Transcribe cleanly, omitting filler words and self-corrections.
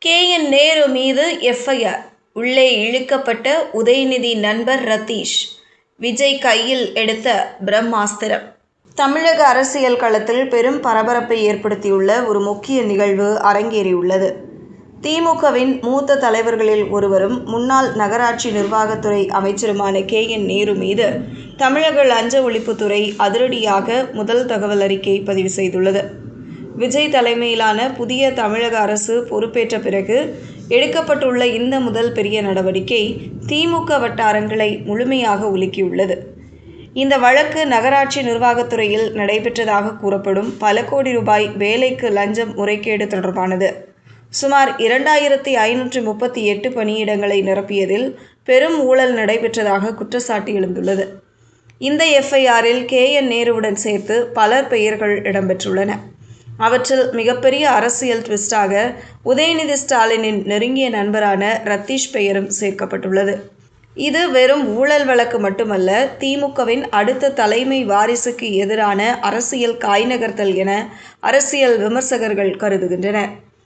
KN Nehru மீது FIR. உள்ளே இழுக்கப்பட்ட உதயநிதி நண்பர் ரத்தீஷ். விஜய் கையில் எடுத்த பிரம்மாஸ்திரம். தமிழக அரசியல் களத்தில் பெரும் பரபரப்பை ஏற்படுத்தியுள்ள ஒரு முக்கிய நிகழ்வு அரங்கேறியுள்ளது. திமுகவின் மூத்த தலைவர்களில் ஒருவரும் முன்னாள் நகராட்சி நிர்வாகத்துறை அமைச்சருமான KN நேரு மீது தமிழக லஞ்ச ஒழிப்புத்துறை அதிரடியாக முதல் தகவல் அறிக்கை பதிவு செய்துள்ளது. விஜய் தலைமையிலான புதிய தமிழக அரசு பொறுப்பேற்ற பிறகு எடுக்கப்பட்டுள்ள இந்த முதல் பெரிய நடவடிக்கை திமுக வட்டாரங்களை முழுமையாக உலுக்கியுள்ளது. இந்த வழக்கு நகராட்சி நிர்வாகத்துறையில் நடைபெற்றதாக கூறப்படும் பல கோடி ரூபாய் வேலைக்கு லஞ்சம் முறைகேடு தொடர்பானது. சுமார் 2538 பணியிடங்களை நிரப்பியதில் பெரும் ஊழல் நடைபெற்றதாக குற்றச்சாட்டு எழுந்துள்ளது. இந்த FIRல் KN நேருவுடன் சேர்த்து பலர் பெயர்கள் இடம்பெற்றுள்ளன. அவற்றில் மிகப்பெரிய அரசியல் ட்விஸ்டாக உதயநிதி ஸ்டாலினின் நெருங்கிய நண்பரான ரத்தீஷ் பெயரும் சேர்க்கப்பட்டுள்ளது. இது வெறும் ஊழல் வழக்கு மட்டுமல்ல, திமுகவின் அடுத்த தலைமை வாரிசுக்கு எதிரான அரசியல் காய் நகர்த்தல் என அரசியல் விமர்சகர்கள் கருதுகின்றனர்.